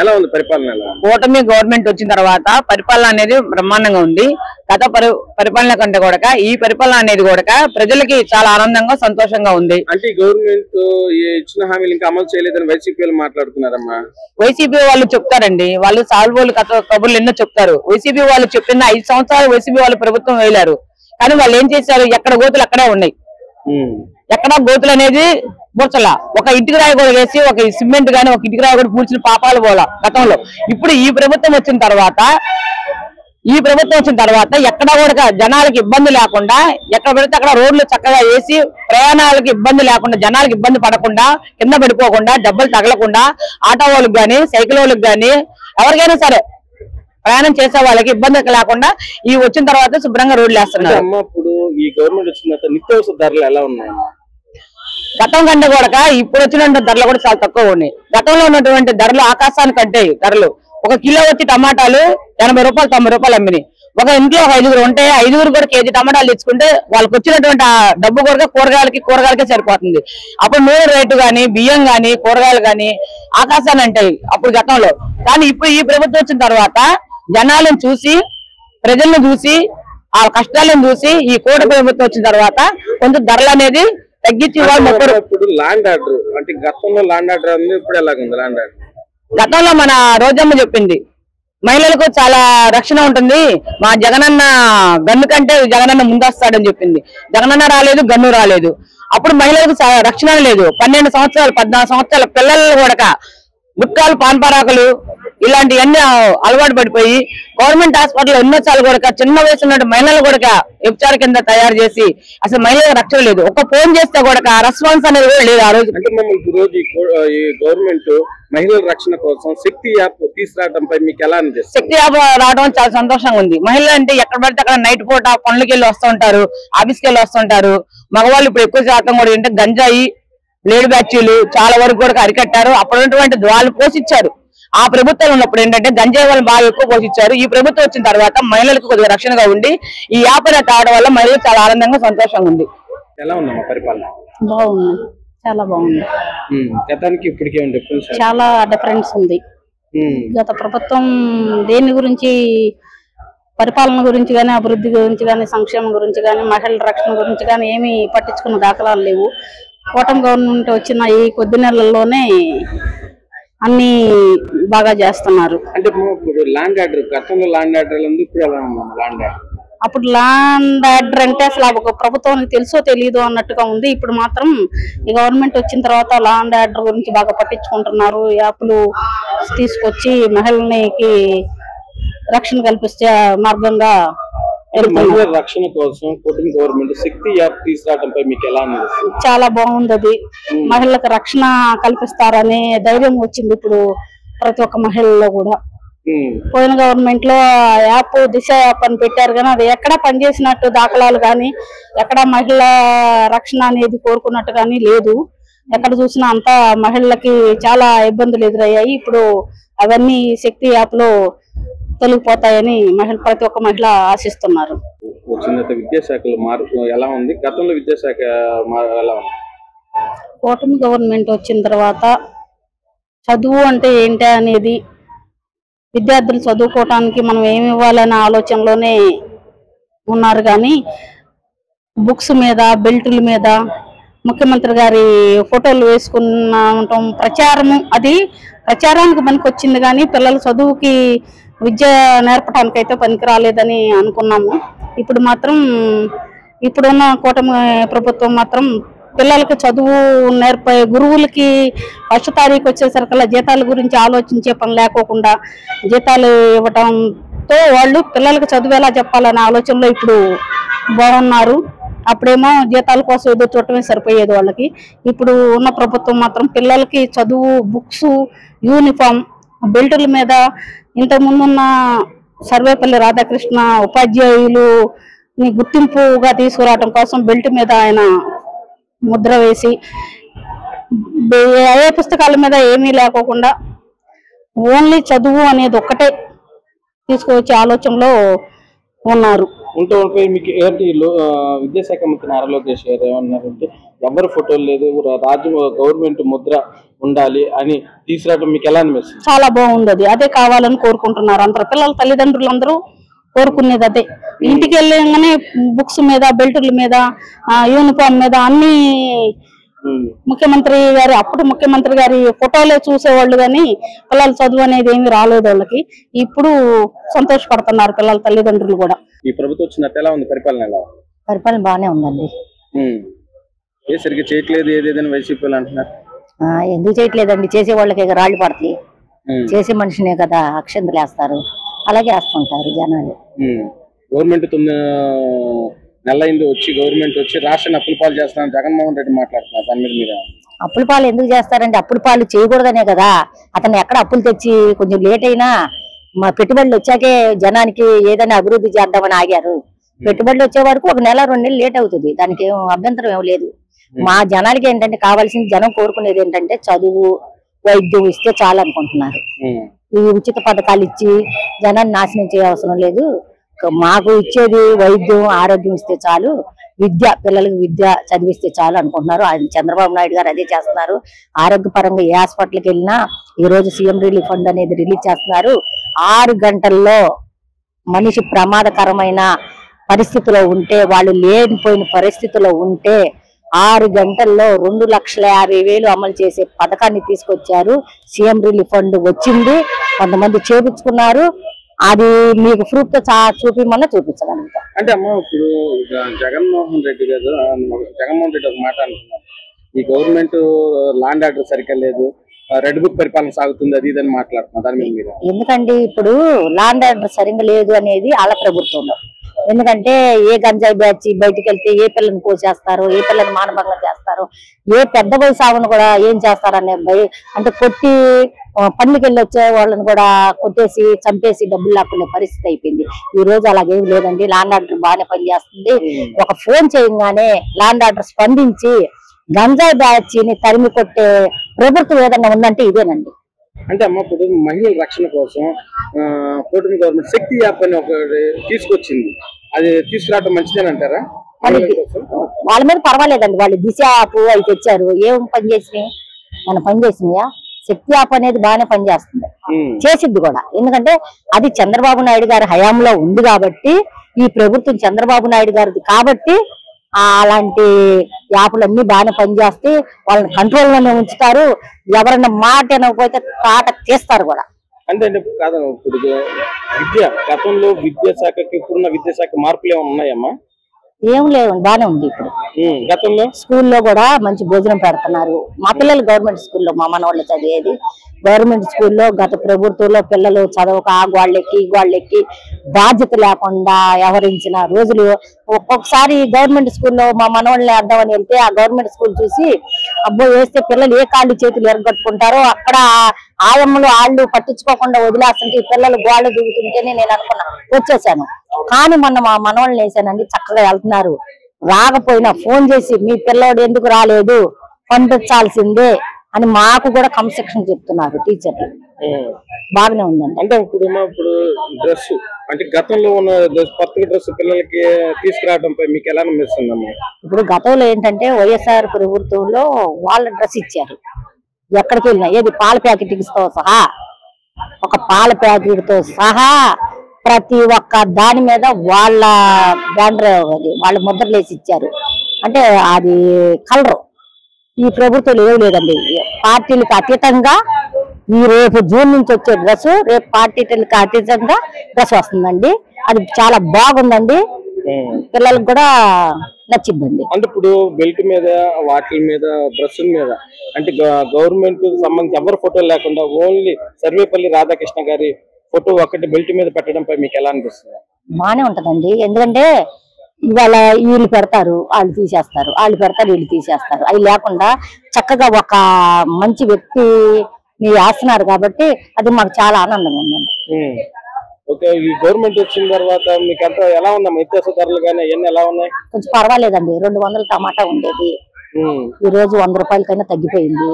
ఎలా ఉంది పరిపాలన? కూటమి గవర్నమెంట్ వచ్చిన తర్వాత పరిపాలన అనేది బ్రహ్మాండంగా ఉంది. గత పరిపాలన కంటే కూడా ఈ పరిపాలన అనేది కూడా ప్రజలకి చాలా ఆనందంగా సంతోషంగా ఉంది. అంటే గవర్నమెంట్ ఇచ్చిన హామీలు ఇంకా అమలు చేయలేదని వైసీపీ వాళ్ళు మాట్లాడుతున్నారమ్మా. వైసీపీ వాళ్ళు చెప్తారండి, వాళ్ళు సాల్వోలు కబుర్లు ఎన్నో చెప్తారు. వైసీపీ వాళ్ళు చెప్పిన 5 సంవత్సరాలు వైసీపీ వాళ్ళు ప్రభుత్వం వేయలేరు, కానీ వాళ్ళు ఏం చేశారు? ఎక్కడ గోతులు అక్కడే ఉన్నాయి. ఎక్కడ గోతులు అనేది పూడ్చలా. ఒక ఇటుక రాయి కూడా వేసి ఒక సిమెంట్ గానీ ఒక ఇటుక రాయి కూడా పూడ్చిన పాపాలు పోలా గతంలో. ఇప్పుడు ఈ ప్రభుత్వం వచ్చిన తర్వాత ఎక్కడ కూడా జనాలకి ఇబ్బంది లేకుండా ఎక్కడ పెడితే అక్కడ రోడ్లు చక్కగా వేసి ప్రయాణాలకు ఇబ్బంది లేకుండా, జనాలకు ఇబ్బంది పడకుండా, కింద పడిపోకుండా, దెబ్బలు తగలకుండా ఆటో వాళ్ళకి గానీ సైకిల్ వాళ్ళకి గానీ ఎవరికైనా సరే ప్రయాణం చేసే వాళ్ళకి ఇబ్బంది లేకుండా ఈ వచ్చిన తర్వాత శుభ్రంగా రోడ్లు వేస్తున్నారు. ఇప్పుడు ఈ గవర్నమెంట్ వచ్చిన నిత్యావసర ధరలు ఎలా ఉన్నాయి? గతం కంటే కూడా ఇప్పుడు వచ్చిన ధరలు కూడా చాలా తక్కువ ఉన్నాయి. గతంలో ఉన్నటువంటి ధరలు ఆకాశానికంటే ధరలు. ఒక కిలో వచ్చి టమాటాలు 80 రూపాయలు 90 రూపాయలు అమ్మినాయి. ఒక ఇంట్లో 5 ఉంటే 5 కూడా కేజీ టమాటాలు తెచ్చుకుంటే వాళ్ళకి వచ్చినటువంటి ఆ డబ్బు కూడా కూరగాయలకే సరిపోతుంది. అప్పుడు నూనె రేటు గానీ, బియ్యం గానీ, కూరగాయలు గానీ ఆకాశాన్ని అంటాయి అప్పుడు గతంలో. కానీ ఇప్పుడు ఈ ప్రభుత్వం వచ్చిన తర్వాత జనాలను చూసి, ప్రజలను చూసి, ఆ కష్టాలను చూసి ఈ కూటమి ప్రభుత్వం వచ్చిన తర్వాత కొంచెం ధరలు అనేది తగ్గించి ఇప్పుడు ల్యాండ్ ఆర్డర్ అంటే గతంలో ల్యాండ్ ఆర్డర్ ఉంది, ఇప్పుడు ఎలాగుంది ల్యాండ్ ఆర్డర్? గతంలో మన రోజమ్మ చెప్పింది మహిళలకు చాలా రక్షణ ఉంటుంది, మా జగనన్న గన్ను కంటే జగనన్న ముందొస్తాడని చెప్పింది. జగనన్న రాలేదు, గన్ను రాలేదు. అప్పుడు మహిళలకు రక్షణ లేదు. 12 సంవత్సరాలు 14 సంవత్సరాల పిల్లలు కూడా గుట్కాలు, పాన్పరాకులు ఇలాంటివన్నీ అలవాటు పడిపోయి గవర్నమెంట్ హాస్పిటల్ ఎన్నోసార్లు కూడా చిన్న వయసు ఉన్న మహిళలు కూడా ఉపచార కింద తయారు చేసి అసలు మహిళలకు రక్షణ లేదు. ఒక ఫోన్ చేస్తే కూడా రెస్పాన్స్ అనేది కూడా లేదు. ఆ రోజు గవర్నమెంట్ మహిళల రక్షణ కోసం శక్తి యాప్ తీసుకురావడంపై మీకు ఎలా అనిపిస్తుంది? శక్తి యాప్ రావడం చాలా సంతోషంగా ఉంది. మహిళలు అంటే ఎక్కడ పడితే అక్కడ నైట్ పూట పనులకి వెళ్ళి వస్తుంటారు, ఆఫీస్కి వెళ్ళి వస్తుంటారు. మగవాళ్ళు ఇప్పుడు ఎక్కువ శాతం కూడా ఏంటంటే గంజాయి, లేడీ బ్యాచీలు చాలా వరకు కూడా అరికట్టారు. అప్పుడున్నటువంటి వాళ్ళు పోషించారు. ఆ ప్రభుత్వం ఉన్నప్పుడు ఏంటంటే గంజాయి వాళ్ళని బాగా ఎక్కువ పోషించారు. ఈ ప్రభుత్వం వచ్చిన తర్వాత మహిళలకు కొద్దిగా రక్షణగా ఉండి ఈ యాప్ అనేది తాగడం వల్ల మహిళలు చాలా ఆనందంగా సంతోషంగా ఉంది. ఎలా ఉందమ్మా పరిపాలన? బాగుంది, చాలా బాగుంది. గతానికి ఇప్పటికే చాలా డిఫరెన్స్ ఉంది. గత ప్రభుత్వం దేని గురించి, పరిపాలన గురించి కానీ, అభివృద్ధి గురించి కానీ, సంక్షేమం గురించి కానీ, మహిళల రక్షణ గురించి కానీ ఏమీ పట్టించుకున్న దాఖలాలు లేవు. కూటమి గవర్నమెంట్ వచ్చిన ఈ కొద్ది నెలల్లోనే అన్ని బాగా చేస్తున్నారు. అంటే ల్యాండ్ ఆర్డర్ గతంలో ల్యాండ్ ఆర్డర్ ఉంది, ఇప్పుడు ఎలా ఉంది ల్యాండ్ ఆర్డర్? అప్పుడు ల్యాండ్ ఆర్డర్ అంటే అసలు ఒక ప్రభుత్వానికి తెలుసో తెలీదు అన్నట్టుగా ఉంది. ఇప్పుడు మాత్రం ఈ గవర్నమెంట్ వచ్చిన తర్వాత ల్యాండ్ ఆర్డర్ గురించి బాగా పట్టించుకుంటున్నారు. యాప్లు తీసుకొచ్చి మహిళలకి రక్షణ కల్పించే మార్గంగా మహిళల రక్షణ కోసం కూటమి గవర్నమెంట్ శక్తి యాప్ తీసుకురావడంపై మీకు ఎలా అనిపిస్తుంది? చాలా బాగుంది. అది మహిళలకు రక్షణ కల్పిస్తారనే ధైర్యం వచ్చింది ఇప్పుడు ప్రతి ఒక్క మహిళలో కూడా. పోయిన గవర్నమెంట్ లో యాప్ దిశ యాప్ అని పెట్టారు, కానీ అది ఎక్కడా పనిచేసినట్టు దాఖలాలు కానీ, ఎక్కడ మహిళల రక్షణ అనేది కోరుకున్నట్టు కానీ లేదు. ఎక్కడ చూసినా అంతా మహిళలకి చాలా ఇబ్బందులు ఎదురయ్యాయి. ఇప్పుడు అవన్నీ శక్తి యాప్ లో తొలగిపోతాయని ప్రతి ఒక్క మహిళ ఆశిస్తున్నారు. విద్యాశాఖలో మార్పు ఎలా ఉంది? గతంలో విద్యాశాఖ ఎలా ఉంది? కూటమి గవర్నమెంట్ వచ్చిన తర్వాత చదువు అంటే ఏంటి అనేది, విద్యార్థులు చదువుకోవటానికి మనం ఏమి ఇవ్వాలనే ఆలోచనలోనే ఉన్నారు. కానీ బుక్స్ మీద, బెల్టుల మీద ముఖ్యమంత్రి గారి ఫోటోలు వేసుకున్నటం ప్రచారము, అది ప్రచారానికి పనికి వచ్చింది కానీ పిల్లల చదువుకి విద్య నేర్పడానికి అయితే పనికి రాలేదని అనుకున్నాము. ఇప్పుడు మాత్రం ఇప్పుడున్న కూటమి ప్రభుత్వం మాత్రం పిల్లలకి చదువు నేర్పే గురువులకి 1వ తారీఖు వచ్చేసరికల్లా జీతాల గురించి ఆలోచించే పని లేకోకుండా జీతాలు ఇవ్వటంతో వాళ్ళు పిల్లలకి చదువు ఎలా చెప్పాలనే ఆలోచనలో ఇప్పుడు బాగున్నారు. అప్పుడేమో జీతాల కోసం ఎదురు చూడటమే సరిపోయేది వాళ్ళకి. ఇప్పుడు ఉన్న ప్రభుత్వం మాత్రం పిల్లలకి చదువు, బుక్స్, యూనిఫామ్, బెల్టుల మీద ఇంతకుముందున్న సర్వేపల్లి రాధాకృష్ణ ఉపాధ్యాయులు గుర్తింపుగా తీసుకురావడం కోసం బెల్ట్ మీద ఆయన ముద్ర వేసి ఏ పుస్తకాల మీద ఏమీ లేకోకుండా ఓన్లీ చదువు అనేది ఒక్కటే తీసుకువచ్చే ఆలోచనలో ఉన్నారు. ఉంటే మీకు ఏంటి విద్యాశాఖ మంత్రి నారా లోకేష్ గారు ఏమన్నారంటే ఎవరి ఫోటోలు లేదు గవర్నమెంట్ ముద్ర ఉండాలి అని తీసుకురావడం మీకు ఎలా అనిపిస్తుంది? చాలా బాగుంది. అదే కావాలని కోరుకుంటున్నారు అందరూ పిల్లల తల్లిదండ్రులు అందరూ కోరుకునేది అదే. ఇంటికి వెళ్ళగానే బుక్స్ మీద, బెల్టుల మీద, యూనిఫామ్ మీద అన్ని అప్పుడు ముఖ్యమంత్రి గారి ఫోటోలే చూసేవాళ్ళు కానీ పిల్లల చదువు అనేది ఏమి రాలేదు వాళ్ళకి. ఇప్పుడు సంతోషపడుతున్నారు పిల్లల తల్లిదండ్రులు కూడా. ఈ ప్రభుత్వం వచ్చినట్టు ఎలా ఉంది పరిపాలన? పరిపాలన బాగానే ఉందండి. సరిగ్గా చేయట్లేదు ఏదేదని వైసీపీ అంటున్నారు. ఎందుకు చేయట్లేదండి? చేసే వాళ్ళకి రాళ్ళు పడతాయి. చేసే మనిషినే కదా అక్షంతలు వేస్తారు, అలాగే వేస్తుంటారు జనాలు. గవర్నమెంట్ 9 నెలలైంది గవర్నమెంట్ వచ్చి రాష్ట్రాన్ని అప్పుల పాలు చేస్తానని జగన్మోహన్ రెడ్డి మాట్లాడుతున్నారు. దాని మీద మీరు అప్పుల పాలు ఎందుకు చేస్తారండి? అప్పుల పాలు చేయకూడదనే కదా. అతను ఎక్కడ అప్పులు తెచ్చి కొంచెం లేట్ అయినా మా పెట్టుబడులు వచ్చాకే జనానికి ఏదైనా అభివృద్ధి చేద్దామని ఆగారు. పెట్టుబడులు వచ్చే వరకు 1 నెల 2 నెలలు లేట్ అవుతుంది. దానికి ఏం అభ్యంతరం ఏం లేదు. మా జనాలకి ఏంటంటే కావాల్సింది, జనం కోరుకునేది ఏంటంటే చదువు, వైద్యం ఇస్తే చాలు అనుకుంటున్నారు. ఈ ఉచిత పథకాలు ఇచ్చి జనాన్ని నాశనం చేయ అవసరం లేదు. మాకు ఇచ్చేది వైద్యం, ఆరోగ్యం ఇస్తే చాలు, విద్య, పిల్లలకి విద్య చదివిస్తే చాలు అనుకుంటున్నారు. చంద్రబాబు నాయుడు గారు అదే చేస్తున్నారు. ఆరోగ్యపరంగా ఏ హాస్పిటల్కి వెళ్ళినా ఈ రోజు సీఎం రిలీఫ్ ఫండ్ అనేది రిలీజ్ చేస్తున్నారు. 6 గంటల్లో మనిషి ప్రమాదకరమైన పరిస్థితిలో ఉంటే, వాళ్ళు లేనిపోయిన పరిస్థితిలో ఉంటే 6 గంటల్లో 2,50,000 అమలు చేసే పథకాన్ని తీసుకొచ్చారు. సీఎం రిలీఫ్ ఫండ్ వచ్చింది, కొంతమంది చేపించుకున్నారు. అది మీకు ప్రూఫ్ తో చూపించమన్నా చూపించగలుగుతాం. అంటే అమ్మ ఇప్పుడు జగన్మోహన్ రెడ్డి ఒక మాట అంటున్నారు, ఈ గవర్నమెంట్ ల్యాండ్ ఆర్డర్ సరిగ్గా లేదు, రెడ్ బుక్ పరిపాలన సాగుతుంది, అది ఇదని మాట్లాడుతున్నారు. దాని మీద మీరు ఎందుకండి? ఇప్పుడు ల్యాండ్ ఆర్డర్ సరిగ్గా లేదు అనేది వాళ్ళ ప్రభుత్వంలో. ఎందుకంటే ఏ గంజాయి బ్యాచ్ బయటికి వెళ్తే ఏ పిల్లని కోసేస్తారు, ఏ పిల్లని మానభంగం చేస్తారు, ఏ పెద్ద వయసు ఆవును కూడా ఏం చేస్తారనే అంటే కొట్టి పన్నుకి వెళ్ళి వచ్చే వాళ్ళని కూడా కొట్టేసి చంపేసి డబ్బులు లాక్కునే పరిస్థితి అయిపోయింది. ఈ రోజు అలాగేం లేదండి. ల్యాండ్ ఆర్డర్ బాగానే పనిచేస్తుంది. ఒక ఫోన్ చేయగానే ల్యాండ్ ఆర్డర్ స్పందించి గంజాయి బ్యాచ్ ని తరిమి కొట్టే ప్రభుత్వం ఏదన్నా ఉందంటే ఇదేనండి. అంటే అమ్మ ఇప్పుడు మహిళల రక్షణ కోసం కూటమి గవర్నమెంట్ శక్తి యాప్ అని ఒకటి తీసుకొచ్చింది, అది తీసుకురావడం మంచిదేనంటారా? వాళ్ళ మీద పర్వాలేదండి. వాళ్ళు దిశ యాప్ అవి తెచ్చారు, ఏం పని చేసినాయి? మన పని చేసినాయా? శక్తి యాప్ అనేది బాగానే పనిచేస్తుంది, చేసిద్ది కూడా. ఎందుకంటే అది చంద్రబాబు నాయుడు గారి హయాంలో ఉంది కాబట్టి, ఈ ప్రభుత్వం చంద్రబాబు నాయుడు గారిది కాబట్టి అలాంటి యాప్లన్నీ బాగానే పనిచేస్తే వాళ్ళని కంట్రోల్లోనే ఉంచుతారు. ఎవరన్నా మాట వినకపోతే తాట తీస్తారు కూడా. అంటే కాదు, ఇప్పుడు గతంలో విద్యాశాఖకి ఇప్పుడున్న విద్యాశాఖ మార్పులు ఏమైనా ఉన్నాయమ్మా? ఏం లేదు, బానే ఉంది. ఇప్పుడు గతంలో స్కూల్లో కూడా మంచి భోజనం పెడుతున్నారు. మా పిల్లలు గవర్నమెంట్ స్కూల్లో, మా మనవాళ్ళు చదివేది గవర్నమెంట్ స్కూల్లో. గత ప్రభుత్వంలో పిల్లలు చదవక ఆ గోళ్ళెక్కి ఈ గోళ్ళెక్కి బాధ్యత లేకుండా వ్యవహరించిన రోజులు. ఒక్కొక్కసారి గవర్నమెంట్ స్కూల్లో మా మనవాళ్ళని వేద్దామని వెళ్తే ఆ గవర్నమెంట్ స్కూల్ చూసి అబ్బో వేస్తే పిల్లలు ఏ కాళ్ళు చేతులు ఎరగొట్టుకుంటారో, అక్కడ ఆయమ్మలు వాళ్ళు పట్టించుకోకుండా వదిలేస్తుంటే ఈ పిల్లలు గోళ్ళు దిగుతుంటేనే నేను అనుకున్నా వచ్చేసాను. కానీ మొన్న మా మనవాళ్ళని వేసానండి, చక్కగా వెళ్తున్నారు. రాకపోయినా ఫోన్ చేసి మీ పిల్లోడు ఎందుకు రాలేదు, పంపించాల్సిందే అని మాకు కూడా కన్స్ట్రక్షన్ చెప్తున్నారు టీచర్లు. బాగానే ఉందండి. అంటే ఇప్పుడు డ్రెస్ అంటే గతంలో ఉన్న కొత్త డ్రెస్ పిల్లలకి తీసుకురావడంపై మీకు ఎలా అనిపిస్తుందమ్మా? ఇప్పుడు గతంలో ఏంటంటే వైఎస్ఆర్ ప్రభుత్వంలో వాళ్ళ డ్రెస్ ఇచ్చారు. ఎక్కడికి వెళ్ళినా ఏది పాల ప్యాకెట్తో సహా, ఒక పాల ప్యాకెట్ తో సహా ప్రతి ఒక్క దాని మీద వాళ్ళ బ్యానర్ వాళ్ళ ముద్రలు వేసి ఇచ్చారు. అంటే అది కలరు. ఈ ప్రభుత్వంలో ఏం లేదండి. పార్టీలకు అతీతంగా ఈ రేపు జూన్ నుంచి వచ్చే డ్రెస్ రేపు పార్టీలకు అతీతంగా డ్రెస్ వస్తుందండి. అది చాలా బాగుందండి, పిల్లలకు కూడా నచ్చిందండి. అంటే ఇప్పుడు బెల్ట్ మీద వాటి మీద డ్రెస్సుల మీద అంటే గవర్నమెంట్ సంబంధించి ఎవరి ఫోటో లేకుండా ఓన్లీ సర్వేపల్లి రాధాకృష్ణ గారి ఫోటో ఒకటి బెల్ట్ మీద పెట్టడంపై మీకు ఎలా అనిపిస్తుంది? బానే ఉంటదండి. ఎందుకంటే ఇవాళ వీళ్ళు పెడతారు, వాళ్ళు తీసేస్తారు, వాళ్ళు పెడతారు, వీళ్ళు తీసేస్తారు. అవి లేకుండా చక్కగా ఒక మంచి వ్యక్తి వేస్తున్నారు కాబట్టి అది మాకు చాలా ఆనందంగా ఉందండి. ఓకే, ఈ గవర్నమెంట్ వచ్చిన తర్వాత మీకు అంతా ఎలా ఉందమ్మా? నిత్యావసర ధరలు కానీ అవన్నీ ఎలా ఉన్నాయి? కొంచెం పర్వాలేదండి. 200 టమాటా ఉండేది ఈ రోజు 100 రూపాయలకైనా తగ్గిపోయింది.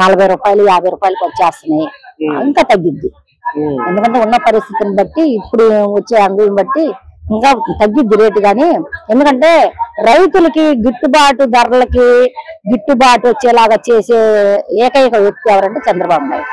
40 రూపాయలు 50 రూపాయలకి వచ్చేస్తున్నాయి. ఇంకా తగ్గిద్ది. ఎందుకంటే ఉన్న పరిస్థితిని బట్టి ఇప్పుడు వచ్చే అంగుని బట్టి ఇంకా తగ్గిద్ది రేటు కానీ, ఎందుకంటే రైతులకి గిట్టుబాటు ధరలకి గిట్టుబాటు వచ్చేలాగా చేసే ఏకైక వ్యక్తి ఎవరంటే చంద్రబాబు నాయుడు.